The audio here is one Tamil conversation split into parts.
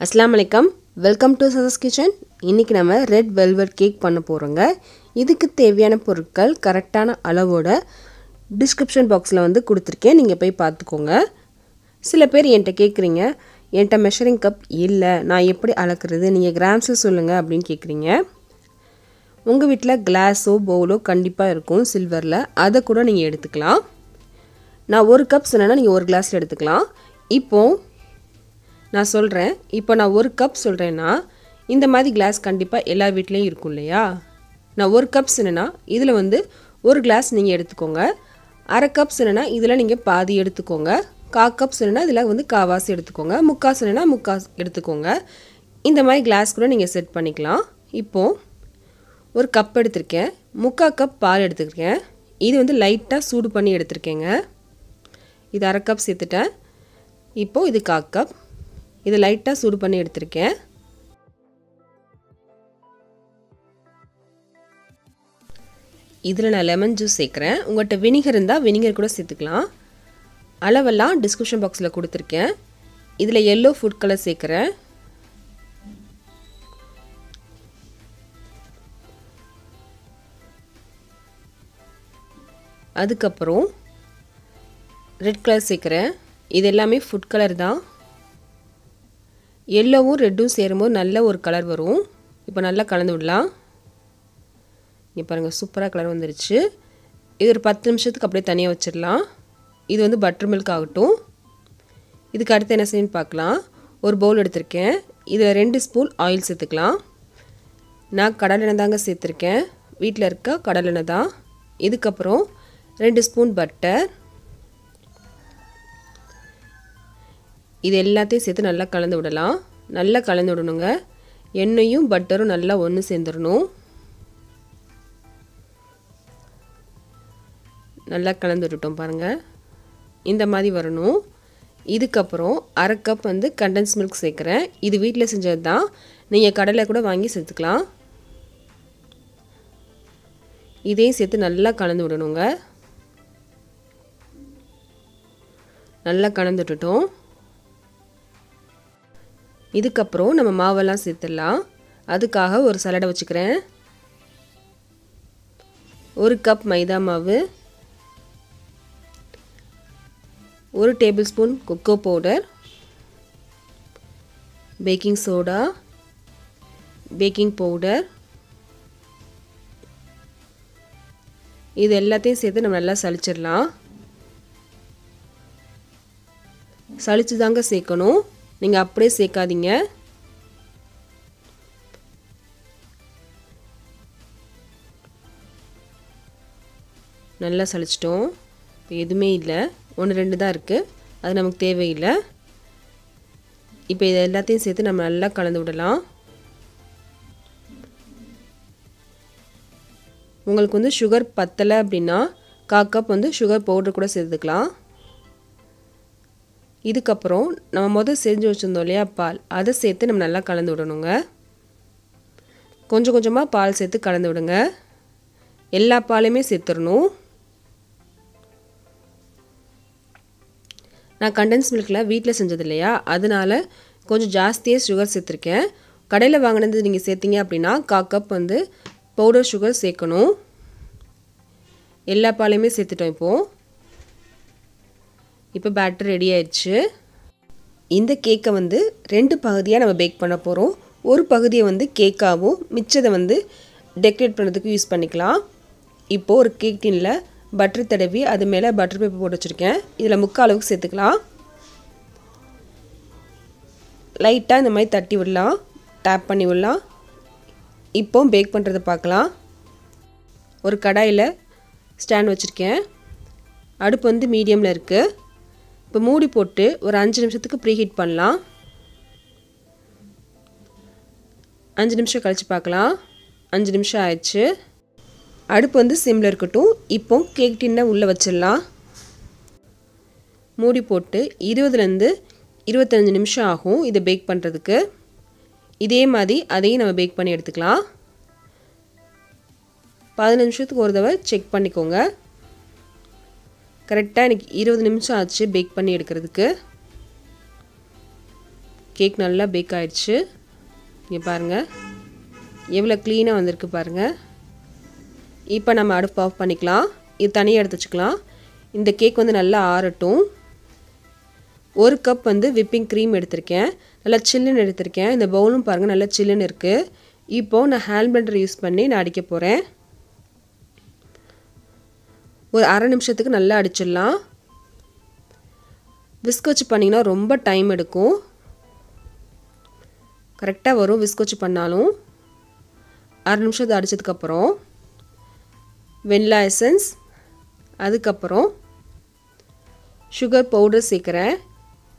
அஸ்ஸலாமு அலைக்கும். வெல்கம் டு சசஸ் கிச்சன். இன்றைக்கி நம்ம ரெட் வெல்வெட் கேக் பண்ண போகிறோங்க. இதுக்கு தேவையான பொருட்கள் கரெக்டான அளவோட டிஸ்கிரிப்ஷன் பாக்ஸில் கொடுத்துருக்கேன், நீங்கள் போய் பார்த்துக்கோங்க. சில பேர் என்கிட்ட கேட்குறீங்க, என்கிட்ட மெஷரிங் கப் இல்லை, நான் எப்படி அளக்குறது, நீங்கள் கிராம்ஸை சொல்லுங்கள் அப்படின்னு கேட்குறீங்க. உங்கள் வீட்டில் கிளாஸோ பவுலோ கண்டிப்பாக இருக்கும் சில்வரில், அதை கூட நீங்கள் எடுத்துக்கலாம். நான் ஒரு கப் சொன்னேன்னா நீங்கள் ஒரு கிளாஸில் எடுத்துக்கலாம். இப்போது நான் சொல்கிறேன், இப்போ நான் ஒரு கப் சொல்கிறேன்னா இந்த மாதிரி கிளாஸ் கண்டிப்பாக எல்லா வீட்லேயும் இருக்கும் இல்லையா. நான் ஒரு கப் சொன்னேன்னா இதில் ஒரு கிளாஸ் நீங்கள் எடுத்துக்கோங்க. அரை கப் சொன்னேன்னா இதில் நீங்கள் பாதி எடுத்துக்கோங்க. கப் சொன்னேன்னா இதில் காவாசி எடுத்துக்கோங்க. முக்கால் சொன்னேன்னா முக்கால் எடுத்துக்கோங்க. இந்த மாதிரி கிளாஸ் கூட நீங்கள் செட் பண்ணிக்கலாம். இப்போது ஒரு கப் எடுத்திருக்கேன், முக்கால் கப் பால் எடுத்துருக்கேன். இது லைட்டாக சூடு பண்ணி எடுத்திருக்கேங்க. இது அரை கப் சேர்த்துட்டேன். இப்போது இது கப், இது லைட்டாக சூடு பண்ணி எடுத்திருக்கேன். இதில் நான் லெமன் ஜூஸ் சேர்க்குறேன். உங்கள்கிட்ட வினிகர் இருந்தால் வினிகர் கூட சேர்த்துக்கலாம். அளவெல்லாம் டிஸ்கிரிப்ஷன் பாக்ஸில் கொடுத்துருக்கேன். இதில் எல்லோ ஃபுட் கலர் சேர்க்குறேன். அதுக்கப்புறம் ரெட் கலர் சேர்க்குறேன். இது எல்லாமே ஃபுட் கலர் தான். எல்லோவும் ரெட்டும் சேரும்போது நல்ல ஒரு கலர் வரும். இப்போ நல்லா கலந்து விடலாம். இங்கே பாருங்கள், சூப்பராக கலர் வந்துருச்சு. இது ஒரு 10 நிமிஷத்துக்கு அப்படியே தனியாக வச்சிடலாம். இது பட்டர் மில்க் ஆகட்டும். இதுக்கு அடுத்து என்ன செய்யணும்னு பார்க்கலாம். ஒரு பவுல் எடுத்திருக்கேன். இதில் 2 ஸ்பூன் ஆயில் சேர்த்துக்கலாம். நான் கடலெண்ணெய் தாங்க சேர்த்துருக்கேன், வீட்டில் இருக்க கடலெண்ணெய் தான். இதுக்கப்புறம் 2 ஸ்பூன் பட்டர். இது எல்லாத்தையும் சேர்த்து நல்லா கலந்து விடலாம். நல்லா கலந்து விடணுங்க. எண்ணெயும் பட்டரும் நல்லா ஒன்று சேர்ந்துடணும். நல்லா கலந்து விட்டுட்டோம் பாருங்கள், இந்த மாதிரி வரணும். இதுக்கப்புறம் அரை கப் கண்டென்ஸ் மில்க் சேர்க்குறேன். இது வீட்டில் செஞ்சது தான், நீங்கள் கடையில் கூட வாங்கி சேர்த்துக்கலாம். இதையும் சேர்த்து நல்லா கலந்து விடணுங்க. நல்லா கலந்து விட்டுட்டோம். இதுக்கப்புறம் நம்ம மாவெல்லாம் சேர்த்துடலாம். அதுக்காக ஒரு சலடை வச்சுக்கிறேன். 1 கப் மைதா மாவு, 1 table spoon cocoa powder, baking soda, baking powder, இது எல்லாத்தையும் சேர்த்து நம்ம நல்லா சலிச்சிடலாம். சலிச்சு தாங்க சேர்க்கணும், நீங்கள் அப்படியே சேர்க்காதீங்க. நல்லா சலிச்சிட்டோம். இப்போ எதுவுமே இல்லை, 1-2 தான் இருக்குது, அது நமக்கு தேவையில்லை. இப்போ இது எல்லாத்தையும் சேர்த்து நம்ம நல்லா கலந்து விடலாம். உங்களுக்கு சுகர் பத்தலை அப்படின்னா கப் சுகர் பவுடர் கூட சேர்த்துக்கலாம். இதுக்கப்புறம் நம்ம செஞ்சு வச்சுருந்தோம் இல்லையா பால், அதை சேர்த்து நம்ம நல்லா கலந்து விடணுங்க. கொஞ்சம் கொஞ்சமாக பால் சேர்த்து கலந்து விடுங்க. எல்லா பாலையுமே சேர்த்துடணும். நான் கண்டென்ஸ் மில்கில் வீட்டில் செஞ்சது இல்லையா, அதனால் கொஞ்சம் ஜாஸ்தியே சுகர் சேர்த்துருக்கேன். கடையில் வாங்கினது நீங்கள் சேர்த்திங்க அப்படின்னா கப் பவுடர் சுகர் சேர்க்கணும். எல்லா பாலையுமே சேர்த்துட்டோம். இப்போ பேட்டர் ரெடி ஆயிடுச்சு. இந்த கேக்கை 2 பகுதியாக நம்ம பேக் பண்ண போகிறோம். ஒரு பகுதியை கேக்காகவும் மிச்சதை டெக்கரேட் பண்ணுறதுக்கு யூஸ் பண்ணிக்கலாம். இப்போது ஒரு கேக் டின்னில் பட்டர் தடவி அது மேலே பட்டர் பேப்பர் போட்டு வச்சுருக்கேன். இதில் 3/4 அளவுக்கு சேர்த்துக்கலாம். லைட்டாக இந்த மாதிரி தட்டி விடலாம், டேப் பண்ணி விடலாம். இப்போ பேக் பண்ணுறதை பார்க்கலாம். ஒரு கடாயில் ஸ்டாண்ட் வச்சுருக்கேன். அடுப்பு மீடியமில் இருக்குது. இப்போ மூடி போட்டு ஒரு 5 நிமிஷத்துக்கு ப்ரீஹீட் பண்ணலாம். 5 நிமிஷம் கழித்து பார்க்கலாம். 5 நிமிஷம் ஆயிடுச்சு. அடுப்பு சிம்மில் இருக்கட்டும். இப்போ கேக் டின்னை உள்ளே வச்சிடலாம். மூடி போட்டு 20லேருந்து 25 நிமிஷம் ஆகும் இதை பேக் பண்ணுறதுக்கு. இதே மாதிரி அதையும் நம்ம பேக் பண்ணி எடுத்துக்கலாம். 15 நிமிஷத்துக்கு ஒரு தடவை செக் பண்ணிக்கோங்க. கரெக்டாக எனக்கு 20 நிமிஷம் ஆச்சு பேக் பண்ணி எடுக்கிறதுக்கு. கேக் நல்லா பேக் ஆயிடுச்சு. இங்கே பாருங்கள் எவ்வளோ க்ளீனாக வந்திருக்கு பாருங்கள். இப்போ நம்ம அடுப்பு ஆஃப் பண்ணிக்கலாம். இது தனியாக எடுத்து வச்சுக்கலாம். இந்த கேக் வந்து நல்லா ஆறட்டும். 1 கப் வந்து விப்பிங் க்ரீம் எடுத்திருக்கேன். நல்லா சில்லுன்னு எடுத்திருக்கேன். இந்த பவுலும் பாருங்கள் நல்லா சில்லுன்னு இருக்குது. இப்போது நான் ஹேண்ட் பிளெண்டர் யூஸ் பண்ணி நான் அடிக்க போகிறேன். ஒரு அரை நிமிஷத்துக்கு நல்லா அடிச்சிடலாம். விஸ்க் வச்சு பண்ணிங்கன்னா ரொம்ப டைம் எடுக்கும். கரெக்டாக வரும் விஸ்க் வச்சு பண்ணாலும். அரை நிமிஷத்தை அடித்ததுக்கப்புறம் வெண்ணிலா எசன்ஸ், அதுக்கப்புறம் சுகர் பவுடர் சேர்க்குறேன்.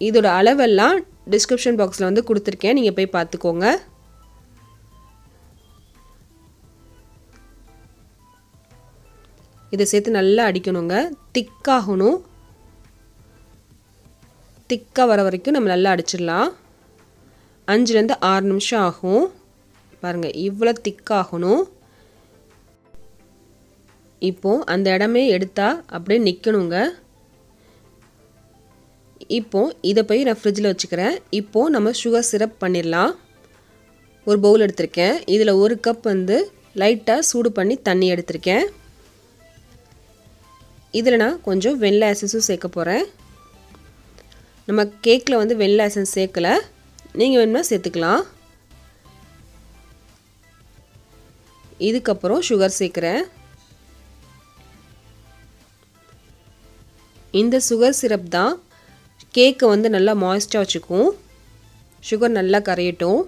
இதோட அளவெல்லாம் டிஸ்கிரிப்ஷன் பாக்ஸில் வந்து கொடுத்துருக்கேன், நீங்கள் போய் பார்த்துக்கோங்க. இதை சேர்த்து நல்லா அடிக்கணுங்க. திக்காகணும். திக்காக வர வரைக்கும் நம்ம நல்லா அடிச்சிடலாம். 5லேருந்து 6 நிமிஷம் ஆகும். பாருங்கள் இவ்வளோ திக்காகணும். இப்போது அந்த இடமே எடுத்தால் அப்படியே நிற்கணுங்க. இப்போது இதை போய் நான் ஃப்ரிட்ஜில் வச்சுக்கிறேன். இப்போது நம்ம சுகர் சிரப் பண்ணிடலாம். ஒரு பவுல் எடுத்திருக்கேன். இதில் 1 கப் வந்து லைட்டாக சூடு பண்ணி தண்ணி எடுத்திருக்கேன். இதில் நான் கொஞ்சம் வெண்ணிலா எசன்ஸும் சேர்க்க போகிறேன். நம்ம கேக்கில் வந்து வெண்ணிலா எசன்ஸ் சேர்க்கலை, நீங்கள் வேணுமா சேர்த்துக்கலாம். இதுக்கப்புறம் சுகர் சேர்க்குறேன். இந்த சுகர் சிரப் தான் கேக்கை வந்து நல்லா மாய்ஸ்டாக வச்சுக்கும். சுகர் நல்லா கரையட்டும்.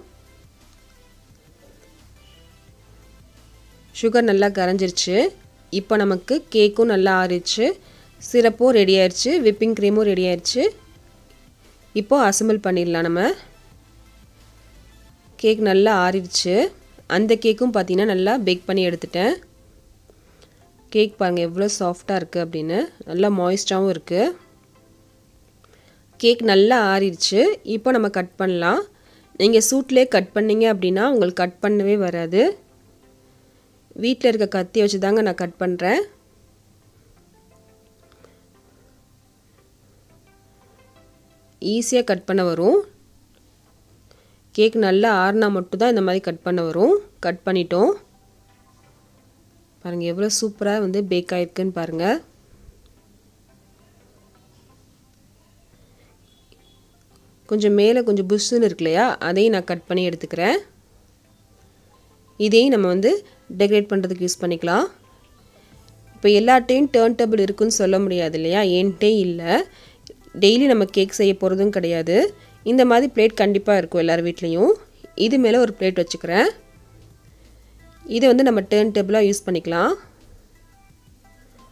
சுகர் நல்லா கரைஞ்சிருச்சு. இப்போ நமக்கு கேக்கும் நல்லா ஆறிடுச்சு. சிரப்பும் ரெடி ஆயிடுச்சு. விப்பிங் க்ரீமும் ரெடி ஆயிடுச்சு. இப்போது அசம்பிள் பண்ணிடலாம். நம்ம கேக் நல்லா ஆறிடுச்சு. அந்த கேக்கும் பார்த்திங்கன்னா நல்லா பேக் பண்ணி எடுத்துட்டேன். கேக் பாருங்கள் எவ்வளோ சாஃப்டாக இருக்குது அப்படின்னு. நல்லா மாய்ஸ்டாகவும் இருக்குது. கேக் நல்லா ஆறிடுச்சு. இப்போ நம்ம கட் பண்ணலாம். நீங்கள் சூட்லேயே கட் பண்ணிங்க அப்படின்னா உங்களுக்கு கட் பண்ணவே வராது. வீட்டில் இருக்க கத்தி வச்சு தாங்க நான் கட் பண்ணுறேன். ஈஸியாக கட் பண்ண வரும். கேக் நல்லா ஆறினா மட்டும்தான் இந்த மாதிரி கட் பண்ண வரும். கட் பண்ணிட்டோம். பாருங்கள் எவ்வளோ சூப்பராக வந்து பேக் ஆகிருக்குன்னு பாருங்கள். கொஞ்சம் மேலே கொஞ்சம் புஷ்ஷுன்னு இருக்கு இல்லையா, அதையும் நான் கட் பண்ணி எடுத்துக்கிறேன். இதையும் நம்ம வந்து டெக்கரேட் பண்ணுறதுக்கு யூஸ் பண்ணிக்கலாம். இப்போ எல்லாட்டையும் டர்ன் டேபிள் இருக்குன்னு சொல்ல முடியாது இல்லையா, என்கிட்டே இல்லை. டெய்லி நம்ம கேக் செய்ய போகிறதும் கிடையாது. இந்த மாதிரி பிளேட் கண்டிப்பாக இருக்கும் எல்லார் வீட்லேயும். இது மேலே ஒரு பிளேட் வச்சுக்கிறேன். இதை வந்து நம்ம டர்ன் டேபிளாக யூஸ் பண்ணிக்கலாம்.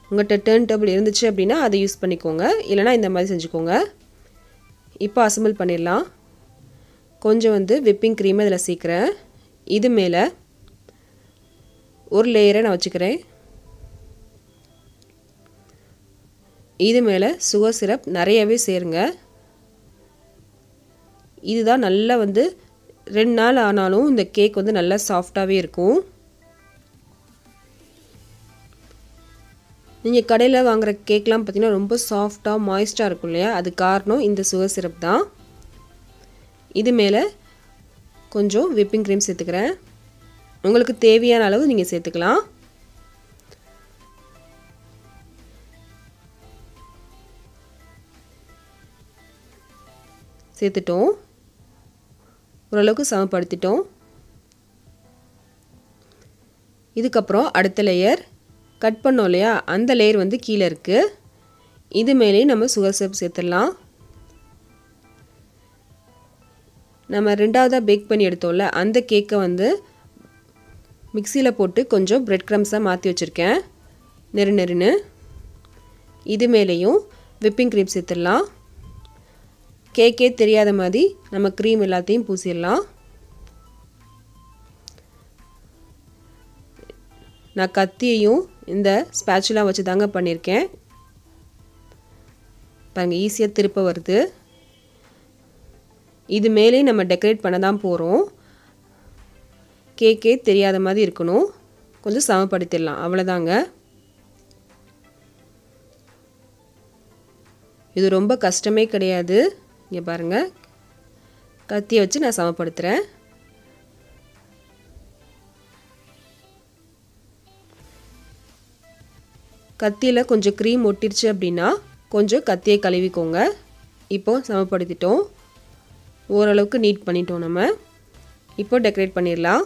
உங்கள்கிட்ட டர்ன் டேபிள் இருந்துச்சு அப்படின்னா அதை யூஸ் பண்ணிக்கோங்க, இல்லைனா இந்த மாதிரி செஞ்சுக்கோங்க. இப்போ அசம்பிள் பண்ணிடலாம். கொஞ்சம் வந்து விப்பிங் க்ரீம் இதில் சேர்க்குறேன். இது மேலே ஒரு லேயரை நான் வச்சுக்கிறேன். இது மேலே சுகர் சிரப் நிறையவே சேருங்க. இதுதான் நல்லா வந்து 2 நாள் ஆனாலும் இந்த கேக் வந்து நல்லா சாஃப்டாகவே இருக்கும். நீங்கள் கடையில் வாங்குகிற கேக்லாம் பார்த்திங்கன்னா ரொம்ப சாஃப்டாக மாய்ஸ்டாக இருக்கும் இல்லையா, அது காரணம் இந்த சுகர் சிரப் தான். இது மேலே கொஞ்சம் விப்பிங் க்ரீம் சேர்த்துக்கிறேன். உங்களுக்கு தேவையான அளவு நீங்கள் சேர்த்துக்கலாம். சேர்த்துட்டோம். ஓரளவுக்கு சமப்படுத்திட்டோம். இதுக்கப்புறம் அடுத்த லேயர் கட் பண்ணோம் இல்லையா, அந்த லேயர் வந்து கீழே இருக்குது. இது மேலே நம்ம சுகர் சிரப் சேர்த்துடலாம். நம்ம 2வதாக பேக் பண்ணி எடுத்தோம்ல, அந்த கேக்கை வந்து மிக்சியில் போட்டு கொஞ்சம் பிரெட் க்ரம்ஸாக மாற்றி வச்சுருக்கேன், நெரு நெருன்னு. இது மேலேயும் விப்பிங் க்ரீம் சேர்த்துடலாம். கேக்கே தெரியாத மாதிரி நம்ம க்ரீம் எல்லாத்தையும் பூசிடலாம். நான் கத்தியையும் இந்த ஸ்பேச்சுலா வச்சு தாங்க பண்ணியிருக்கேன். பாருங்கள் ஈஸியாக திருப்ப வருது. இது மேலே நம்ம டெக்கரேட் பண்ண தான் போகிறோம். கேக்கே தெரியாத மாதிரி இருக்கணும். கொஞ்சம் சமப்படுத்திடலாம், அவ்வளோதாங்க. இது ரொம்ப கஷ்டமே கிடையாது. இங்கே பாருங்கள் கத்தியை வச்சு நான் சமப்படுத்துகிறேன். கத்தியில் கொஞ்சம் க்ரீம் ஒட்டிருச்சு அப்படின்னா கொஞ்சம் கத்தியை கழுவிக்கோங்க. இப்போது சமப்படுத்திட்டோம், ஓரளவுக்கு நீட் பண்ணிட்டோம். நம்ம இப்போ டெக்கரேட் பண்ணிடலாம்.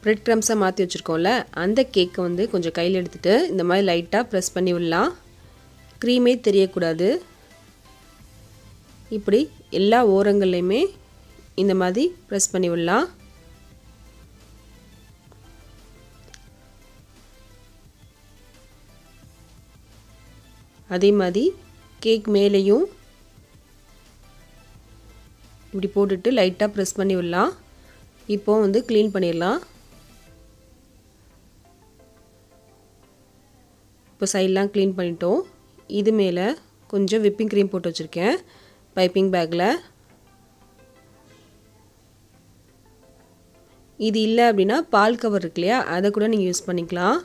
ப்ரெட் க்ரம்ஸை மாற்றி வச்சுருக்கோம்ல, அந்த கேக்கை வந்து கொஞ்சம் கையில் எடுத்துகிட்டு இந்த மாதிரி லைட்டாக ப்ரெஸ் பண்ணி விடலாம். க்ரீமே தெரியக்கூடாது. இப்படி எல்லா ஓரங்கள்லையுமே இந்த மாதிரி ப்ரெஸ் பண்ணி விடலாம். அதே மாதிரி கேக் மேலேயும் இப்படி போட்டுட்டு லைட்டாக ப்ரெஸ் பண்ணி விடலாம். இப்போ வந்து க்ளீன் பண்ணிடலாம். இப்போ சைட்லாம் க்ளீன் பண்ணிட்டோம். இது மேலே கொஞ்சம் விப்பிங் க்ரீம் போட்டு வச்சுருக்கேன் பைப்பிங் பேக்கில். இது இல்லை அப்படின்னா பால் கவர் இருக்கு இல்லையா, அதை கூட நீங்கள் யூஸ் பண்ணிக்கலாம்.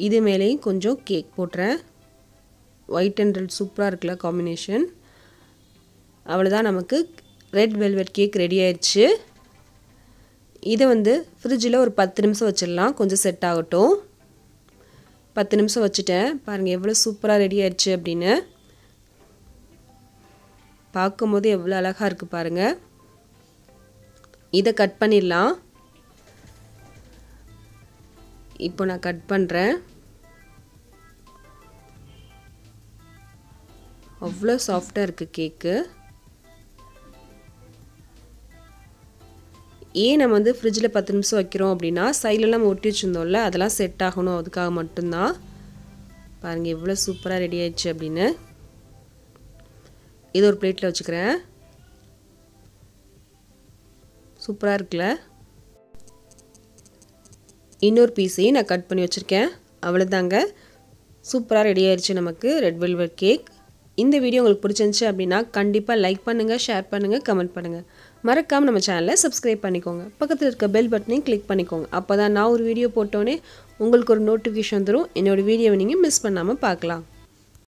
இது மேலேயும் கொஞ்சம் கேக் போட்டுறேன். ஒயிட் அண்ட் ரெட் சூப்பராக இருக்குல்ல காம்பினேஷன். அவ்வளோதான், நமக்கு ரெட் வெல்வெட் கேக் ரெடி ஆயிடுச்சு. இதை வந்து ஃப்ரிட்ஜில் ஒரு 10 நிமிஷம் வச்சிடலாம், கொஞ்சம் செட் ஆகட்டும். 10 நிமிஷம் வச்சுட்டேன். பாருங்கள் எவ்வளோ சூப்பராக ரெடி ஆயிடுச்சு அப்படின்னு. பார்க்கும்போது எவ்வளோ அழகாக இருக்குது பாருங்கள். இதை கட் பண்ணிடலாம். இப்போ நான் கட் பண்ணுறேன். அவ்வளோ சாஃப்டாக இருக்குது கேக்கு. ஏன் நம்ம வந்து ஃப்ரிட்ஜில் 10 நிமிஷம் வைக்கிறோம் அப்படின்னா சைட்லலாம் ஒட்டி வச்சுருந்தோம்ல, அதெல்லாம் செட் ஆகணும், அதுக்காக மட்டும்தான். பாருங்கள் எவ்வளோ சூப்பராக ரெடி ஆயிடுச்சு அப்படின்னு. இது ஒரு பிளேட்டில் வச்சுக்கிறேன். சூப்பராக இருக்குல்ல. இன்னொரு பீஸையும் நான் கட் பண்ணி வச்சுருக்கேன். அவ்வளோதாங்க, சூப்பராக ரெடி ஆயிடுச்சு நமக்கு ரெட் வெல்வெட் கேக். இந்த வீடியோ உங்களுக்கு பிடிச்சிருந்துச்சு அப்படின்னா கண்டிப்பாக லைக் பண்ணுங்கள், ஷேர் பண்ணுங்கள், கமெண்ட் பண்ணுங்கள். மறக்காமல் நம்ம சேனலை சப்ஸ்கிரைப் பண்ணிக்கோங்க. பக்கத்தில் இருக்க பெல் பட்டனையும் கிளிக் பண்ணிக்கோங்க. அப்போ தான் நான் ஒரு வீடியோ போட்டோன்னே உங்களுக்கு ஒரு நோட்டிஃபிகேஷன் தரும். என்னோடய வீடியோவை நீங்கள் மிஸ் பண்ணாமல் பார்க்கலாம்.